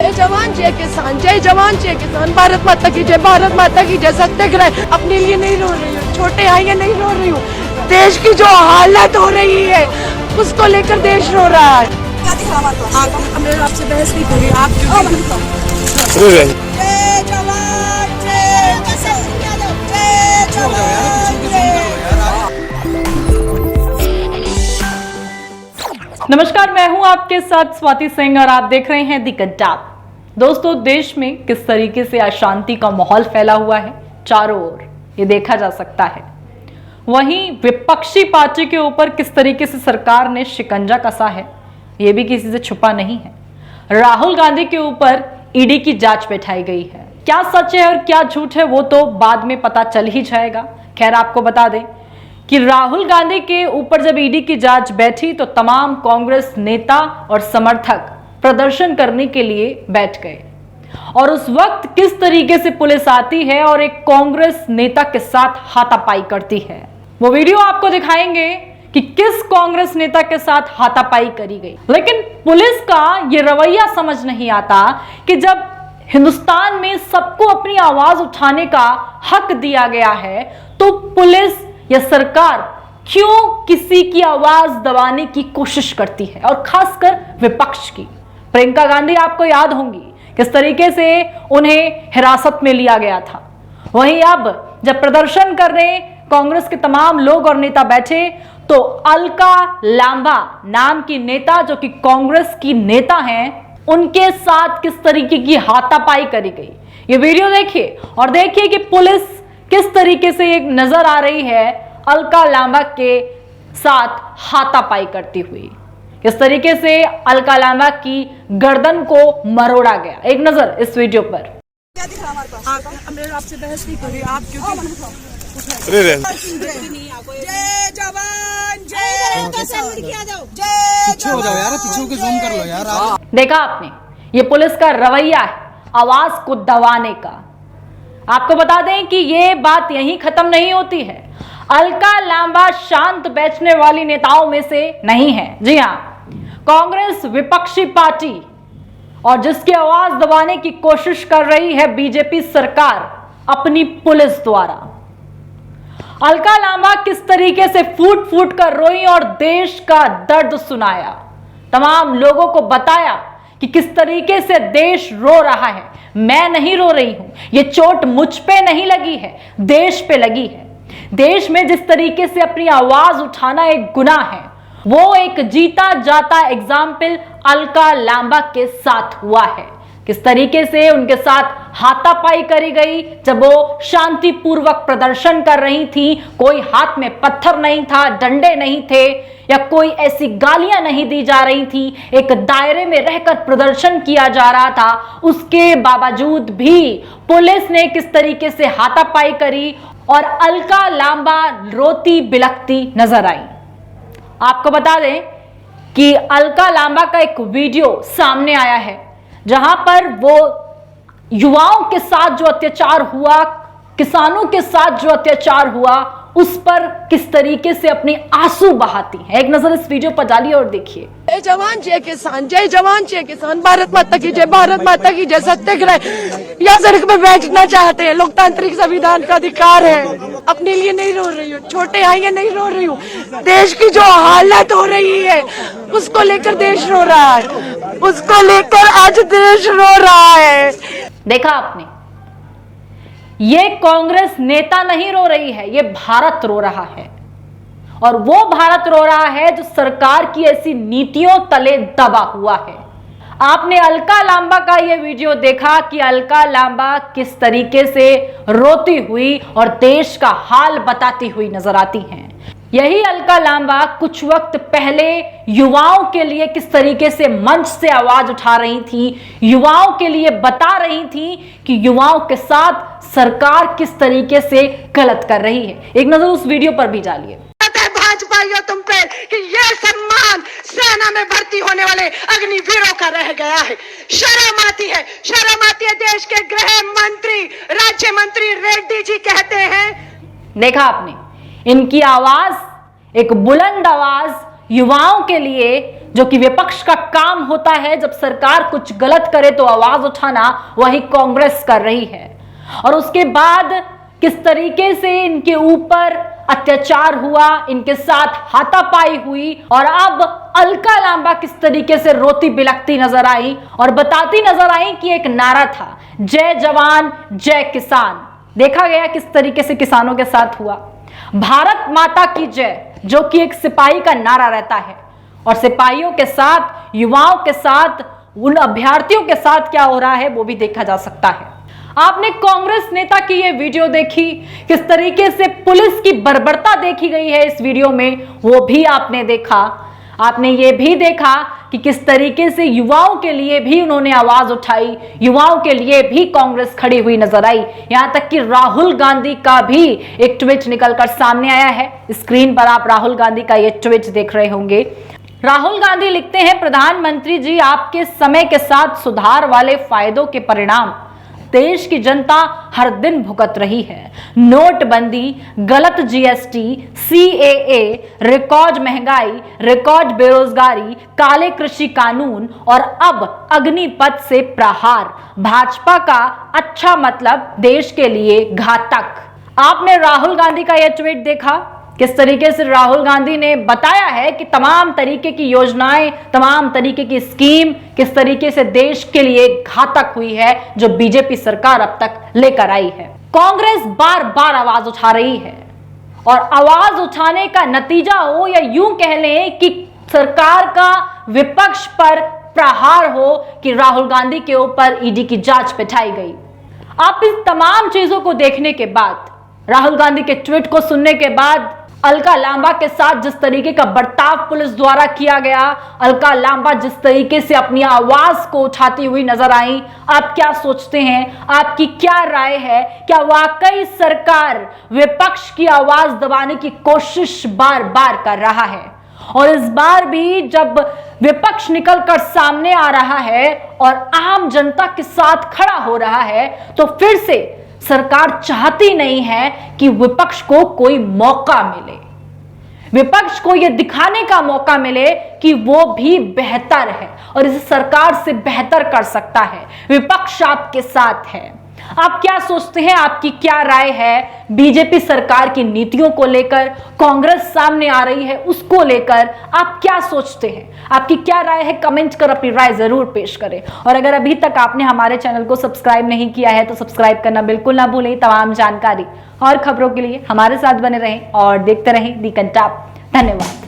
जय जवान जय किसान, जय जवान जय किसान। भारत माता की जय, भारत माता की जय। सत्याग्रह अपने लिए नहीं रो रही हूँ, छोटे आएंगे नहीं रो रही हूँ। देश की जो हालत हो रही है उसको लेकर देश रो रहा है। मैं आपसे बहस नहीं करी, आप जय जवान जय किसान, जय जवान जय। नमस्कार, मैं हूं आपके साथ स्वाति सिंह और आप देख रहे हैं दी कट्टाप। दोस्तों, देश में किस तरीके से अशांति का माहौल फैला हुआ है चारों ओर, ये देखा जा सकता है। वहीं विपक्षी पार्टी के ऊपर किस तरीके से सरकार ने शिकंजा कसा है, ये भी किसी से छुपा नहीं है। राहुल गांधी के ऊपर ईडी की जांच बैठाई गई है। क्या सच है और क्या झूठ है वो तो बाद में पता चल ही जाएगा। खैर, आपको बता दें कि राहुल गांधी के ऊपर जब ईडी की जांच बैठी तो तमाम कांग्रेस नेता और समर्थक प्रदर्शन करने के लिए बैठ गए और उस वक्त किस तरीके से पुलिस आती है और एक कांग्रेस नेता के साथ हाथापाई करती है, वो वीडियो आपको दिखाएंगे कि किस कांग्रेस नेता के साथ हाथापाई करी गई। लेकिन पुलिस का ये रवैया समझ नहीं आता कि जब हिंदुस्तान में सबको अपनी आवाज उठाने का हक दिया गया है तो पुलिस या सरकार क्यों किसी की आवाज दबाने की कोशिश करती है, और खासकर विपक्ष की। प्रियंका गांधी आपको याद होंगी किस तरीके से उन्हें हिरासत में लिया गया था। वहीं अब जब प्रदर्शन करने कांग्रेस के तमाम लोग और नेता बैठे तो अलका लांबा नाम की नेता, जो कि कांग्रेस की नेता हैं, उनके साथ किस तरीके की हाथापाई करी गई। ये वीडियो देखिए और देखिए कि पुलिस किस तरीके से एक नजर आ रही है अलका लांबा के साथ हाथापाई करती हुई। किस तरीके से अलका लांबा की गर्दन को मरोड़ा गया। एक नजर इस वीडियो पर। मैं आपसे बहस नहीं करी, आप जय जवान जय किसान, पीछे हो जाओ यार, पीछे होके जूम कर लो यार। देखा आपने, ये पुलिस का रवैया है आवाज को दबाने का। आपको बता दें कि ये बात यहीं खत्म नहीं होती है। अलका लांबा शांत बैठने वाली नेताओं में से नहीं है। जी हां, कांग्रेस विपक्षी पार्टी और जिसकी आवाज दबाने की कोशिश कर रही है बीजेपी सरकार अपनी पुलिस द्वारा। अलका लांबा किस तरीके से फूट फूट कर रोई और देश का दर्द सुनाया, तमाम लोगों को बताया कि किस तरीके से देश रो रहा है। मैं नहीं रो रही हूं, ये चोट मुझ पे नहीं लगी है, देश पे लगी है। देश में जिस तरीके से अपनी आवाज उठाना एक गुनाह है, वो एक जीता जाता एग्जाम्पल अलका लांबा के साथ हुआ है। किस तरीके से उनके साथ हाथापाई करी गई जब वो शांतिपूर्वक प्रदर्शन कर रही थी। कोई हाथ में पत्थर नहीं था, डंडे नहीं थे या कोई ऐसी गालियां नहीं दी जा रही थी। एक दायरे में रहकर प्रदर्शन किया जा रहा था। उसके बावजूद भी पुलिस ने किस तरीके से हाथापाई करी और अलका लांबा रोती बिलखती नजर आई। आपको बता दें कि अलका लांबा का एक वीडियो सामने आया है जहां पर वो युवाओं के साथ जो अत्याचार हुआ, किसानों के साथ जो अत्याचार हुआ, उस पर किस तरीके से अपने आंसू बहाती है। एक नजर इस वीडियो पर डालिए और देखिए। जय जवान जय किसान, जय जवान जय किसान। भारत माता की जय, भारत माता की जय। सत्याग्रह या सड़क पे बैठना चाहते हैं, लोकतांत्रिक संविधान का अधिकार है। अपने लिए नहीं रो रही हूँ, छोटे आएंगे नहीं रो रही हूँ। देश की जो हालत हो रही है उसको लेकर देश रो रहा है, उसको लेकर आज देश रो रहा है। देखा आपने, ये कांग्रेस नेता नहीं रो रही है, ये भारत रो रहा है। और वो भारत रो रहा है जो सरकार की ऐसी नीतियों तले दबा हुआ है। आपने अलका लांबा का ये वीडियो देखा कि अलका लांबा किस तरीके से रोती हुई और देश का हाल बताती हुई नजर आती हैं। यही अलका लांबा कुछ वक्त पहले युवाओं के लिए किस तरीके से मंच से आवाज उठा रही थी, युवाओं के लिए बता रही थी कि युवाओं के साथ सरकार किस तरीके से गलत कर रही है। एक नजर उस वीडियो पर भी डालिए। भाजपाइयों तुम पे कि ये सम्मान सेना में भर्ती होने वाले अग्निवीरों का रह गया है। शर्म आती है, शर्म आती है। देश के गृह मंत्री, राज्य मंत्री रेड्डी जी कहते हैं। देखा आपने, इनकी आवाज एक बुलंद आवाज युवाओं के लिए जो कि विपक्ष का काम होता है। जब सरकार कुछ गलत करे तो आवाज उठाना, वही कांग्रेस कर रही है। और उसके बाद किस तरीके से इनके ऊपर अत्याचार हुआ, इनके साथ हाथापाई हुई, और अब अलका लांबा किस तरीके से रोती बिलखती नजर आई और बताती नजर आई कि एक नारा था, जय जवान जय किसान। देखा गया किस तरीके से किसानों के साथ हुआ। भारत माता की जय, जो कि एक सिपाही का नारा रहता है, और सिपाहियों के साथ, युवाओं के साथ, उन अभ्यर्थियों के साथ क्या हो रहा है वो भी देखा जा सकता है। आपने कांग्रेस नेता की यह वीडियो देखी, किस तरीके से पुलिस की बर्बरता देखी गई है इस वीडियो में, वो भी आपने देखा। आपने ये भी देखा कि किस तरीके से युवाओं के लिए भी उन्होंने आवाज उठाई, युवाओं के लिए भी कांग्रेस खड़ी हुई नजर आई। यहां तक कि राहुल गांधी का भी एक ट्वीट निकलकर सामने आया है। स्क्रीन पर आप राहुल गांधी का ये ट्वीट देख रहे होंगे। राहुल गांधी लिखते हैं, प्रधानमंत्री जी, आपके समय के साथ सुधार वाले फायदों के परिणाम देश की जनता हर दिन भुगत रही है। नोटबंदी, गलत जीएसटी, सीएए, रिकॉर्ड महंगाई, रिकॉर्ड बेरोजगारी, काले कृषि कानून और अब अग्निपथ से प्रहार। भाजपा का अच्छा मतलब देश के लिए घातक। आपने राहुल गांधी का यह ट्वीट देखा, किस तरीके से राहुल गांधी ने बताया है कि तमाम तरीके की योजनाएं, तमाम तरीके की स्कीम किस तरीके से देश के लिए घातक हुई है, जो बीजेपी सरकार अब तक लेकर आई है। कांग्रेस बार बार आवाज उठा रही है, और आवाज उठाने का नतीजा हो, या यूं कह लें कि सरकार का विपक्ष पर प्रहार हो कि राहुल गांधी के ऊपर ईडी की जांच बिठाई गई। आप इस तमाम चीजों को देखने के बाद, राहुल गांधी के ट्वीट को सुनने के बाद, अलका लांबा के साथ जिस तरीके का बर्ताव पुलिस द्वारा किया गया, अलका लांबा जिस तरीके से अपनी आवाज को उठाती हुई नजर आई, आप क्या सोचते हैं? आपकी क्या राय है? क्या वाकई सरकार विपक्ष की आवाज दबाने की कोशिश बार बार कर रहा है? और इस बार भी जब विपक्ष निकलकर सामने आ रहा है और आम जनता के साथ खड़ा हो रहा है, तो फिर से सरकार चाहती नहीं है कि विपक्ष को कोई मौका मिले, विपक्ष को यह दिखाने का मौका मिले कि वो भी बेहतर है और इसे सरकार से बेहतर कर सकता है। विपक्ष आपके साथ है। आप क्या सोचते हैं? आपकी क्या राय है बीजेपी सरकार की नीतियों को लेकर? कांग्रेस सामने आ रही है, उसको लेकर आप क्या सोचते हैं? आपकी क्या राय है? कमेंट कर अपनी राय जरूर पेश करें। और अगर अभी तक आपने हमारे चैनल को सब्सक्राइब नहीं किया है तो सब्सक्राइब करना बिल्कुल ना भूलें। तमाम जानकारी और खबरों के लिए हमारे साथ बने रहें और देखते रहें दी कंटाप। धन्यवाद।